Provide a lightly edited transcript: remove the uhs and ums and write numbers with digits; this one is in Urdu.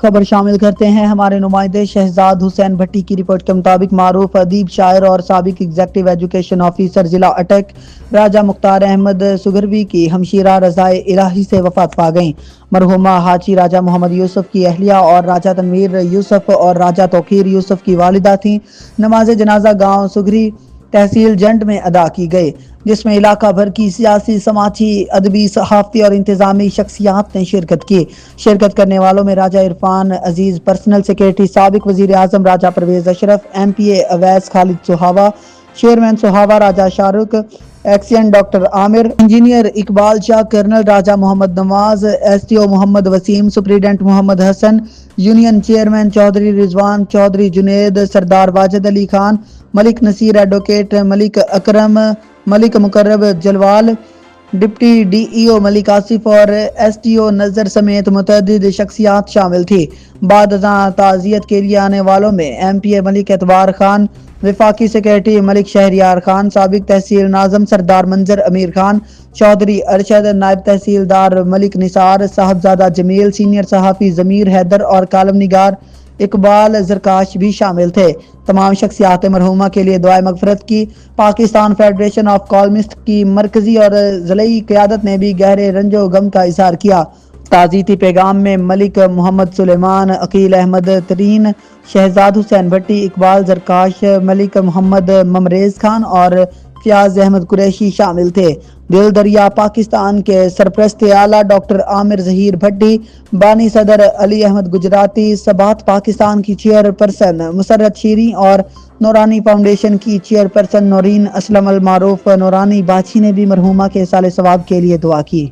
خبر شامل کرتے ہیں ہمارے نمائندے شہزاد حسین بھٹی کی رپورٹ کے مطابق معروف ادیب شاعر اور سابق ایگزیکٹو ایجوکیشن آفیسر ضلع اٹک راجہ مختار احمد سگروی کی ہمشیرہ رضائے الہی سے وفات پا گئیں۔ مرحومہ حاجی راجہ محمد یوسف کی اہلیہ اور راجہ تنویر یوسف اور راجہ توقیر یوسف کی والدہ تھیں۔ نماز جنازہ گاؤں سگری تحصیل جنڈ میں ادا کی گئی، جس میں علاقہ بھر کی سیاسی، سماجی، ادبی، صحافتی اور انتظامی شخصیات نے شرکت کی۔ شرکت کرنے والوں میں راجہ عرفان عزیز، پرسنل سیکریٹری سابق وزیر اعظم راجہ پرویز اشرف، ایم پی اے اویس خالد سہاوا، چیئرمین سہاوا راجہ شاہ رخ، ایکسین ڈاکٹر عامر، انجینئر اقبال شاہ، کرنل راجہ محمد نواز، ایس ٹی او محمد وسیم، سپرنٹینڈنٹ محمد حسن، یونین چیئرمین چودھری رضوان، چودھری جنید، سردار واجد علی خان، ملک نصیر، ایڈوکیٹ ملک اکرم، ملک مقرب جلوال، ڈپٹی ڈی ای او ملک آصف اور ایس ٹی او نظر سمیت متعدد شخصیات شامل تھی۔ بعد ازاں تعزیت کے لیے آنے والوں میں ایم پی اے ملک اعتبار خان، وفاقی سیکریٹری ملک شہریار خان، سابق تحصیل ناظم سردار منظر امیر خان، چودھری ارشد، نائب تحصیلدار ملک نثار، صاحبزادہ جمیل، سینئر صحافی ضمیر حیدر اور کالم نگار اقبال زرکاش بھی شامل تھے۔ تمام شخصیات مرحومہ کے لیے دعائے مغفرت کی۔ پاکستان فیڈریشن آف کالمسٹ کی مرکزی اور ضلعی قیادت نے بھی گہرے رنج و غم کا اظہار کیا۔ تعزیتی پیغام میں ملک محمد سلیمان، عقیل احمد ترین، شہزاد حسین بھٹی، اقبال زرکاش، ملک محمد ممریز خان اور فیاض احمد قریشی شامل تھے۔ دل دریا پاکستان کے سرپرست اعلیٰ ڈاکٹر عامر ظہیر بھٹی، بانی صدر علی احمد گجراتی، ثبات پاکستان کی چیئر پرسن مسرت شیریں اور نورانی فاؤنڈیشن کی چیئر پرسن نورین اسلم المعروف نورانی باچھی نے بھی مرحومہ کے سال ثواب کے لیے دعا کی۔